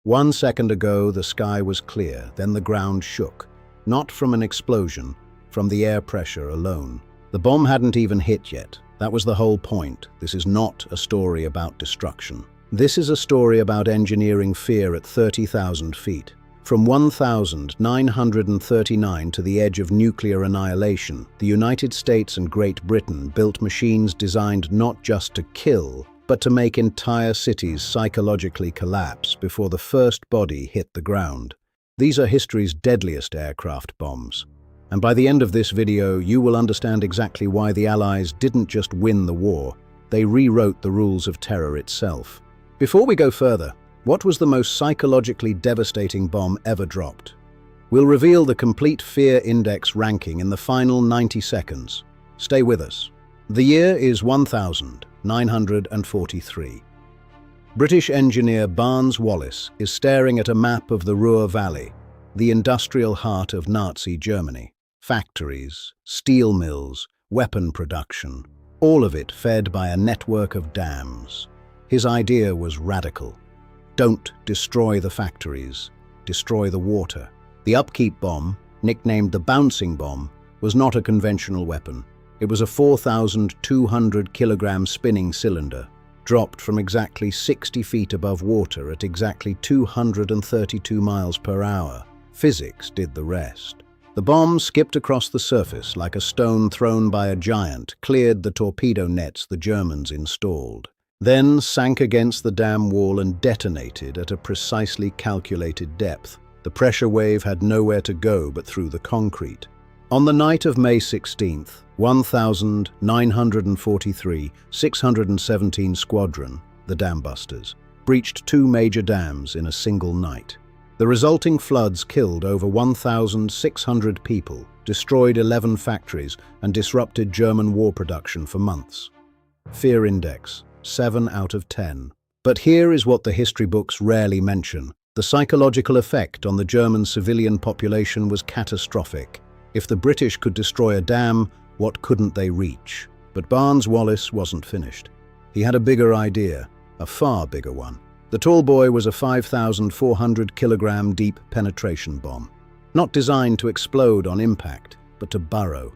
1 second ago, the sky was clear, then the ground shook. Not from an explosion, from the air pressure alone. The bomb hadn't even hit yet. That was the whole point. This is not a story about destruction. This is a story about engineering fear at 30,000 feet. From 1939 to the edge of nuclear annihilation, the United States and Great Britain built machines designed not just to kill, but to make entire cities psychologically collapse before the first body hit the ground. These are history's deadliest aircraft bombs. And by the end of this video, you will understand exactly why the Allies didn't just win the war, they rewrote the rules of terror itself. Before we go further, what was the most psychologically devastating bomb ever dropped? We'll reveal the complete fear index ranking in the final 90 seconds. Stay with us. The year is 1943. British engineer Barnes Wallis is staring at a map of the Ruhr Valley, the industrial heart of Nazi Germany. Factories, steel mills, weapon production, all of it fed by a network of dams. His idea was radical. Don't destroy the factories, destroy the water. The upkeep bomb, nicknamed the bouncing bomb, was not a conventional weapon. It was a 4,200 kilogram spinning cylinder, dropped from exactly 60 feet above water at exactly 232 miles per hour. Physics did the rest. The bomb skipped across the surface like a stone thrown by a giant, cleared the torpedo nets the Germans installed, then sank against the dam wall and detonated at a precisely calculated depth. The pressure wave had nowhere to go but through the concrete. On the night of May 16th, 1943, 617 Squadron, the Dam Busters, breached 2 major dams in a single night. The resulting floods killed over 1,600 people, destroyed 11 factories, and disrupted German war production for months. Fear index, 7 out of 10. But here is what the history books rarely mention. The psychological effect on the German civilian population was catastrophic. If the British could destroy a dam, what couldn't they reach? But Barnes Wallis wasn't finished. He had a bigger idea, a far bigger one. The tall boy was a 5,400 kilogram deep penetration bomb, not designed to explode on impact, but to burrow.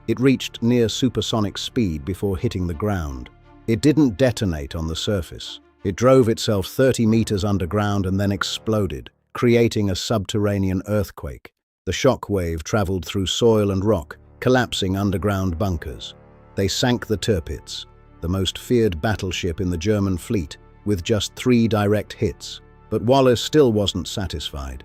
It reached near supersonic speed before hitting the ground. It didn't detonate on the surface. It drove itself 30 meters underground and then exploded, creating a subterranean earthquake. The shock wave traveled through soil and rock, collapsing underground bunkers. They sank the Tirpitz, the most feared battleship in the German fleet, with just 3 direct hits. But Wallis still wasn't satisfied.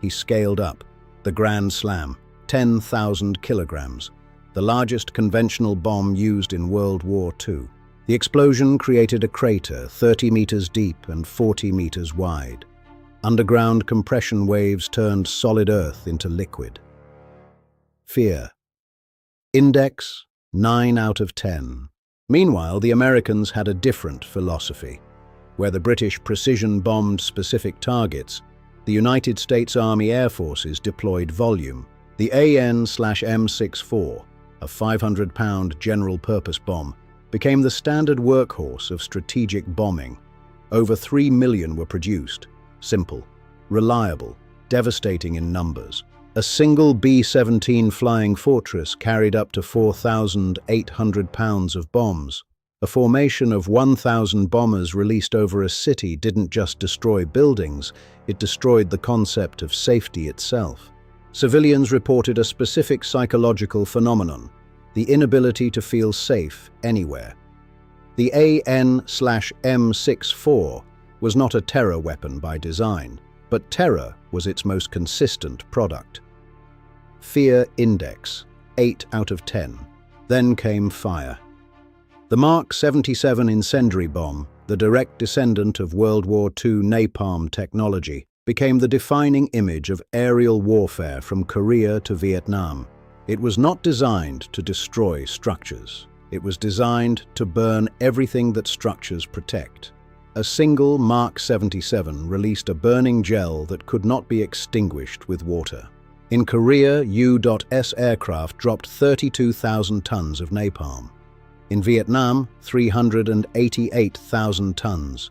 He scaled up. The Grand Slam, 10,000 kilograms, the largest conventional bomb used in World War II. The explosion created a crater 30 meters deep and 40 meters wide. Underground compression waves turned solid earth into liquid. Fear. Index, 9 out of 10. Meanwhile, the Americans had a different philosophy. Where the British precision-bombed specific targets, the United States Army Air Forces deployed volume. The AN/M64, a 500-pound general-purpose bomb, became the standard workhorse of strategic bombing. Over 3 million were produced. Simple, reliable, devastating in numbers. A single B-17 Flying Fortress carried up to 4,800 pounds of bombs. A formation of 1,000 bombers released over a city didn't just destroy buildings, it destroyed the concept of safety itself. Civilians reported a specific psychological phenomenon, the inability to feel safe anywhere. The AN/M64 was not a terror weapon by design, but terror was its most consistent product. Fear index, 8 out of 10. Then came fire. The Mark 77 incendiary bomb, the direct descendant of World War II napalm technology, became the defining image of aerial warfare from Korea to Vietnam. It was not designed to destroy structures. It was designed to burn everything that structures protect. A single Mark 77 released a burning gel that could not be extinguished with water. In Korea, U.S aircraft dropped 32,000 tons of napalm. In Vietnam, 388,000 tons.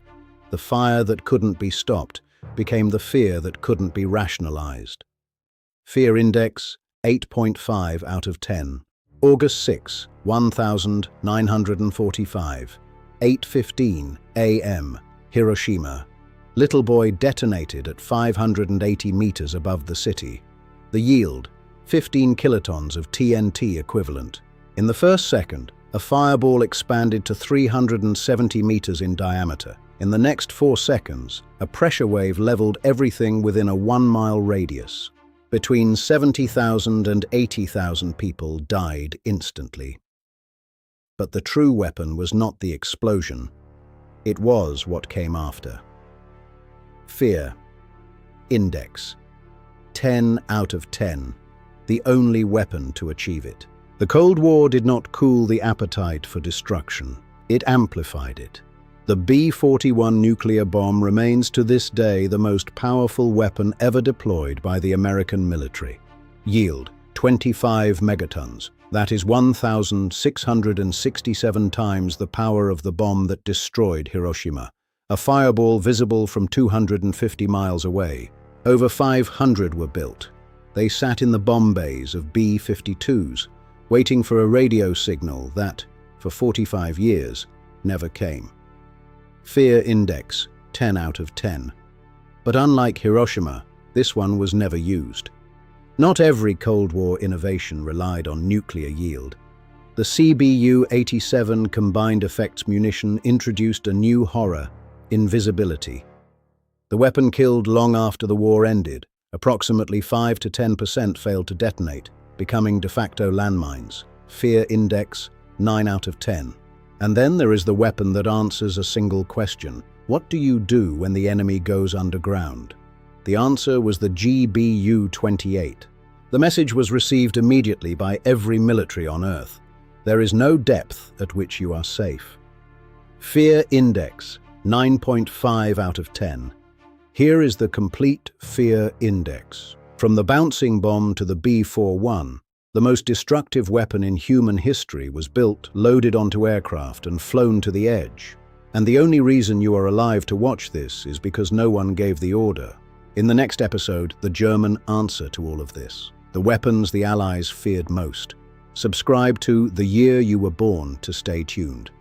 The fire that couldn't be stopped became the fear that couldn't be rationalized. Fear index 8.5 out of 10. August 6, 1945, 8:15 a.m., Hiroshima. Little boy detonated at 580 meters above the city. The yield, 15 kilotons of TNT equivalent. In the first second, a fireball expanded to 370 meters in diameter. In the next 4 seconds, a pressure wave leveled everything within a 1-mile radius. Between 70,000 and 80,000 people died instantly. But the true weapon was not the explosion. It was what came after. Fear index 10 out of 10. The only weapon to achieve it. The Cold War did not cool the appetite for destruction. It amplified it. The B-41 nuclear bomb remains to this day the most powerful weapon ever deployed by the American military. Yield, 25 megatons. That is 1,667 times the power of the bomb that destroyed Hiroshima. A fireball visible from 250 miles away. Over 500 were built. They sat in the bomb bays of B-52s, waiting for a radio signal that, for 45 years, never came. Fear index 10 out of 10. But unlike Hiroshima, this one was never used. Not every Cold War innovation relied on nuclear yield. The CBU-87 combined effects munition introduced a new horror: invisibility. The weapon killed long after the war ended. Approximately 5 to 10% failed to detonate, becoming de facto landmines. Fear index 9 out of 10. And then there is the weapon that answers a single question. What do you do when the enemy goes underground? The answer was the GBU-28. The message was received immediately by every military on Earth. There is no depth at which you are safe. Fear index 9.5 out of 10. Here is the complete fear index. From the bouncing bomb to the B-41, the most destructive weapon in human history was built, loaded onto aircraft, and flown to the edge. And the only reason you are alive to watch this is because no one gave the order. In the next episode, the German answer to all of this. The weapons the Allies feared most. Subscribe to The Year You Were Born to stay tuned.